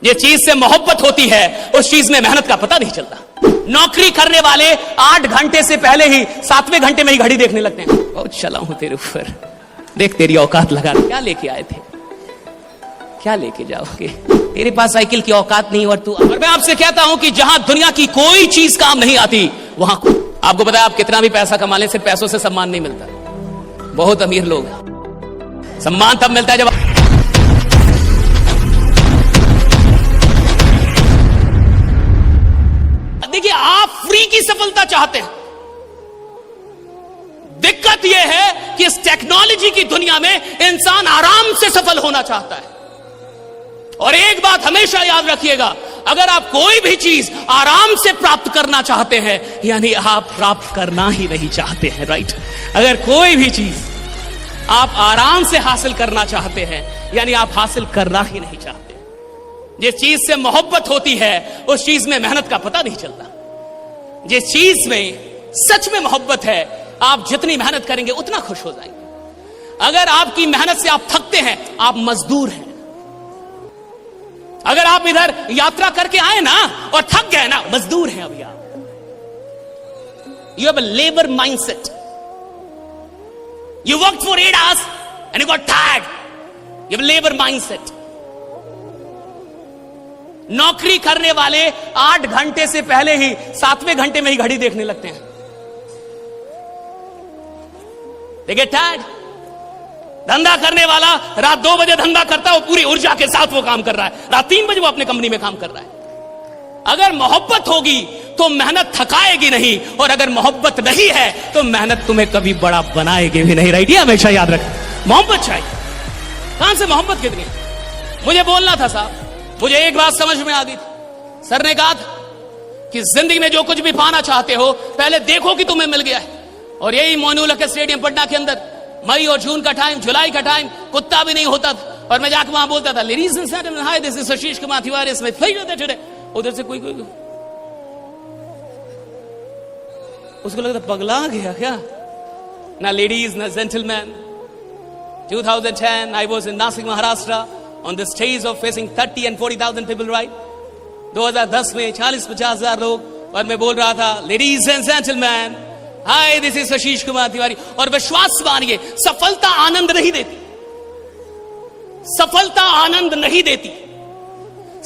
जिस चीज से मोहब्बत होती है उस चीज में मेहनत का पता नहीं चलता। नौकरी करने वाले 8 घंटे से पहले ही 7वें घंटे में ही घड़ी देखने लगते हैं। बहुत चला हूं तेरे ऊपर, देख तेरी औकात लगा। क्या लेके आए थे, क्या लेके जाओगे? तेरे पास साइकिल की औकात नहीं और तू। और मैं आपसे कहता हूं कि जहां दुनिया की कोई चीज काम नहीं आती वहां आपको पता है, आप कितना भी पैसा कमा लें, सिर्फ पैसों से सम्मान नहीं मिलता। बहुत अमीर लोग सम्मान तब मिलता है जब देखिए, आप फ्री की सफलता चाहते हैं। दिक्कत यह है कि इस टेक्नोलॉजी की दुनिया में इंसान आराम से सफल होना चाहता है। और एक बात हमेशा याद रखिएगा, अगर आप कोई भी चीज आराम से प्राप्त करना चाहते हैं, यानी आप प्राप्त करना ही नहीं चाहते हैं, राइट? अगर कोई भी चीज आप आराम से हासिल करना चाहते हैं, यानी आप हासिल करना ही नहीं चाहते। जिस चीज से मोहब्बत होती है उस चीज में मेहनत का पता नहीं चलता। जिस चीज में सच में मोहब्बत है, आप जितनी मेहनत करेंगे उतना खुश हो जाएंगे। अगर आपकी मेहनत से आप थकते हैं, आप मजदूर हैं। अगर आप इधर यात्रा करके आए ना और थक गए ना, मजदूर हैं अभी आप। You have a labour mindset. You worked for 8 hours and you got tired. You have a labour mindset. नौकरी करने वाले 8 घंटे से पहले ही 7वें घंटे में ही घड़ी देखने लगते हैं। They get tired। धंधा करने वाला रात 2 बजे धंधा करता है, वो पूरी ऊर्जा के साथ वो काम कर रहा है। रात 3 बजे वो अपने कंपनी में काम कर रहा है। अगर मोहब्बत होगी तो मेहनत थकाएगी नहीं, और अगर मोहब्बत नहीं है तो मेहनत तुम्हें कभी बड़ा बनाएगी भी नहीं, राइट? ये हमेशा याद रख। मोहब्बत चाहिए। कहां से मोहब्बत कितनी? मुझे बोलना था साहब, मुझे एक बात समझ में आ गई थी। सर ने कहा था कि जिंदगी में जो कुछ भी पाना चाहते हो पहले देखो कि तुम्हें मिल गया है। और यही मोइनुल हक स्टेडियम पटना के अंदर मई और जून का टाइम, जुलाई का टाइम, कुत्ता भी नहीं होता था और मैं जाकर वहां बोलता था, ladies and gentleman, hi this is Ashish Kumar Tiwari, it's my pleasure today. उधर से कोई उसको लगता पगला गया क्या? ना लेडीज ना gentleman. 2010 I was in Nasik, Maharashtra on the stage of facing 30 and 40,000 people, right? 2010 में 40-50 हजार लोग, और मैं बोल रहा था, ladies and gentleman, hi this is Ashish Kumar Tiwari. और विश्वास मानिए, सफलता आनंद नहीं देती। सफलता आनंद नहीं देती।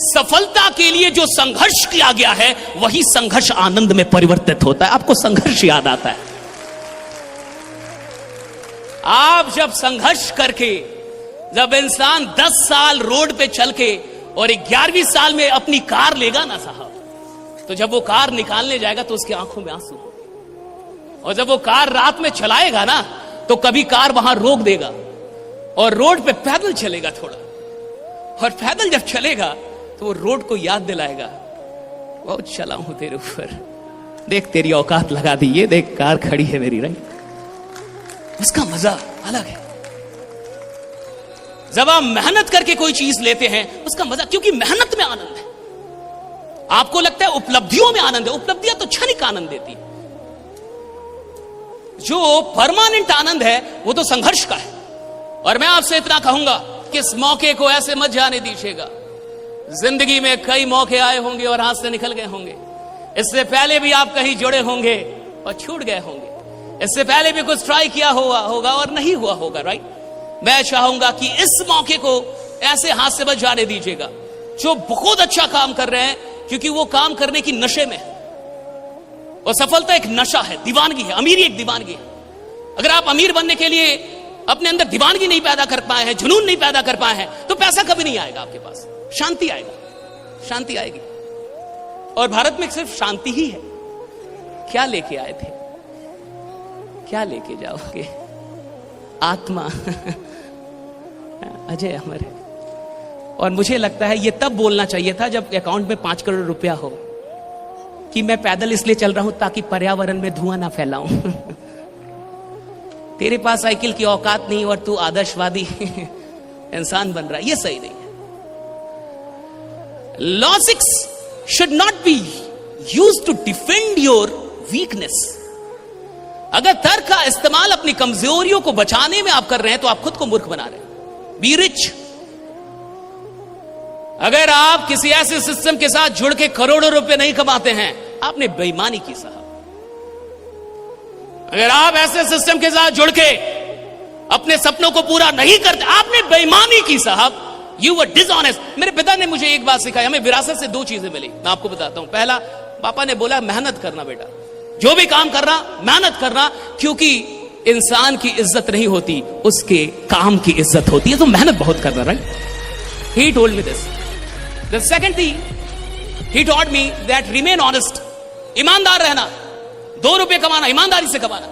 सफलता के लिए जो संघर्ष किया गया है वही संघर्ष आनंद में परिवर्तित होता है। आपको संघर्ष याद आता है? आप जब संघर्ष करके, जब इंसान 10 साल रोड पे चल के और 11वीं साल में अपनी कार लेगा ना साहब, तो जब वो कार निकालने जाएगा तो उसकी आंखों में आंसू। और जब वो कार रात में चलाएगा ना तो कभी कार वहां रोक देगा और रोड पे पैदल चलेगा थोड़ा, और पैदल जब चलेगा तो वो रोड को याद दिलाएगा, बहुत चला हूं तेरे ऊपर, देख तेरी औकात लगा दी, ये देख कार खड़ी है मेरी, राइट? उसका मजा अलग है। जब आप मेहनत करके कोई चीज लेते हैं उसका मजा, क्योंकि मेहनत में आनंद है। आपको लगता है उपलब्धियों में आनंद है, उपलब्धियां तो क्षणिक आनंद देती है। जो परमानेंट आनंद है वो तो संघर्ष का है। और मैं आपसे इतना कहूंगा कि इस मौके को ऐसे मत जाने दीजिएगा। जिंदगी में कई मौके आए होंगे और हाथ से निकल गए होंगे। इससे पहले भी आप कहीं जुड़े होंगे और छूट गए होंगे। इससे पहले भी कुछ ट्राई किया होगा और नहीं हुआ होगा, राइट? मैं चाहूंगा कि इस मौके को ऐसे हाथ से मत जाने दीजिएगा। जो बहुत अच्छा काम कर रहे हैं, क्योंकि वो काम करने की नशे में है। और सफलता एक नशा है, दीवानगी है। अमीरी एक दीवानगी है। अगर आप अमीर बनने के लिए अपने अंदर दीवानगी नहीं पैदा कर पाए हैं, जुनून नहीं पैदा कर पाए हैं, तो पैसा कभी नहीं आएगा आपके पास। शांति आएगा, शांति आएगी। और भारत में सिर्फ शांति ही है। क्या लेके आए थे, क्या लेके जाओगे? आत्मा अजय अमर है। और मुझे लगता है ये तब बोलना चाहिए था जब अकाउंट में 5 करोड़ रुपया हो, कि मैं पैदल इसलिए चल रहा हूं ताकि पर्यावरण में धुआं ना फैलाऊं। तेरे पास साइकिल की औकात नहीं और तू आदर्शवादी इंसान बन रहा है, ये सही नहीं है। Logics should not be used to defend your weakness. अगर तर्क का इस्तेमाल अपनी कमजोरियों को बचाने में आप कर रहे हैं तो आप खुद को मूर्ख बना रहे हैं। Be rich. अगर आप किसी ऐसे सिस्टम के साथ जुड़ के करोड़ों रुपए नहीं कमाते हैं, आपने बेईमानी की साहब। अगर आप ऐसे सिस्टम के साथ जुड़ के अपने सपनों को पूरा नहीं करते, आपने बेईमानी की साहब। You were dishonest. मेरे पिता ने मुझे एक बात सिखाई, हमें विरासत से 2 चीजें मिली, मैं आपको बताता हूं। पहला, पापा ने बोला मेहनत करना बेटा, जो भी काम करना मेहनत करना, क्योंकि इंसान की इज्जत नहीं होती, उसके काम की इज्जत होती है, तो मेहनत बहुत करना। Right, he told me this. The second thing he taught me that remain honest, ईमानदार रहना, 2 रुपए कमाना ईमानदारी से कमाना,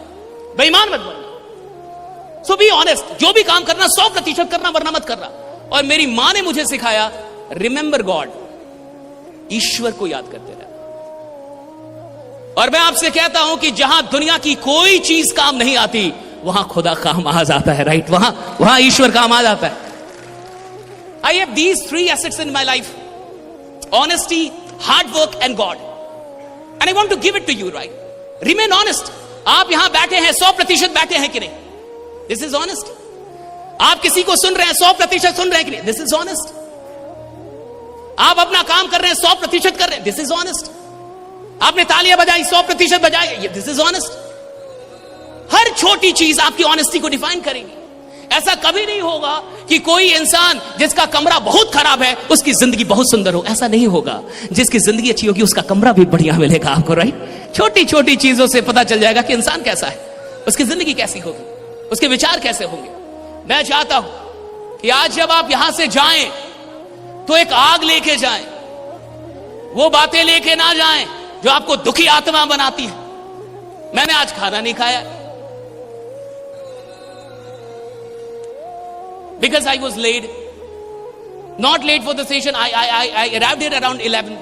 बेईमान मत बनना। सो बी ऑनेस्ट, जो भी काम करना 100% करना, वरना मत करना। और मेरी मां ने मुझे सिखाया रिमेंबर गॉड, ईश्वर को याद करते रहना। और मैं आपसे कहता हूं कि जहां दुनिया की कोई चीज काम नहीं आती, वहां खुदा काम आ जाता है। राइट, वहां ईश्वर काम आ जाता है। I have these 3 assets in my life, honesty, hard work and God, and I want to give it to you. Right, remain honest. आप यहां बैठे हैं, 100% बैठे हैं कि नहीं, दिस इज ऑनेस्ट। आप किसी को सुन रहे हैं, 100% सुन रहे हैं कि नहीं, दिस इज ऑनेस्ट। आप अपना काम कर रहे हैं, 100% कर रहे हैं, दिस इज ऑनेस्ट। आपने तालियां बजाई, 100% बजाई, दिस इज ऑनेस्ट। हर छोटी चीज आपकी ऑनेस्टी को डिफाइन करेगी। ऐसा कभी नहीं होगा कि कोई इंसान जिसका कमरा बहुत खराब है उसकी जिंदगी बहुत सुंदर हो, ऐसा नहीं होगा। जिसकी जिंदगी अच्छी होगी उसका कमरा भी बढ़िया मिलेगा आपको। राइट, छोटी छोटी चीजों से पता चल जाएगा कि इंसान कैसा है, उसकी जिंदगी कैसी होगी, उसके विचार कैसे होंगे। मैं चाहता हूं कि आज जब आप यहां से जाएं तो एक आग लेके जाएं, वो बातें लेके ना जाएं जो आपको दुखी आत्मा बनाती है। मैंने आज खाना नहीं खाया because I was late, not late for the station. I arrived here around 11,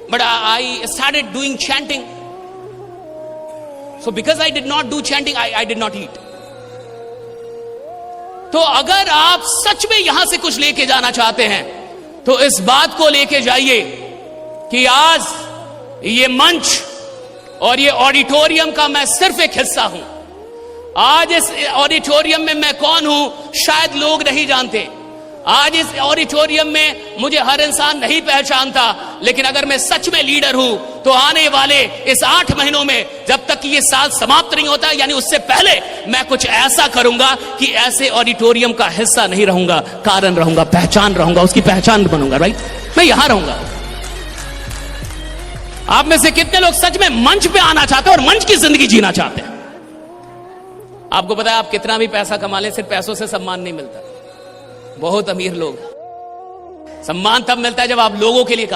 but I started doing chanting. So because I did not do chanting, I did not eat. तो अगर आप सच में यहां से कुछ लेके जाना चाहते हैं तो इस बात को लेके जाइए कि आज ये मंच और ये ऑडिटोरियम का मैं सिर्फ एक हिस्सा हूं। आज इस ऑडिटोरियम में मैं कौन हूं शायद लोग नहीं जानते। आज इस ऑडिटोरियम में मुझे हर इंसान नहीं पहचानता, लेकिन अगर मैं सच में लीडर हूं तो आने वाले इस 8 महीनों में, जब तक कि ये साल समाप्त नहीं होता, यानी उससे पहले, मैं कुछ ऐसा करूंगा कि ऐसे ऑडिटोरियम का हिस्सा नहीं रहूंगा, कारण रहूंगा, पहचान रहूंगा, उसकी पहचान बनूंगा। राइट, मैं यहां रहूंगा। आप में से कितने लोग सच में मंच पे आना चाहते हैं और मंच की जिंदगी जीना चाहते हैं? आपको पता है आप कितना भी पैसा कमा लें, सिर्फ पैसों से सम्मान नहीं मिलता। बहुत अमीर लोग, सम्मान तब मिलता है जब आप लोगों के लिए काम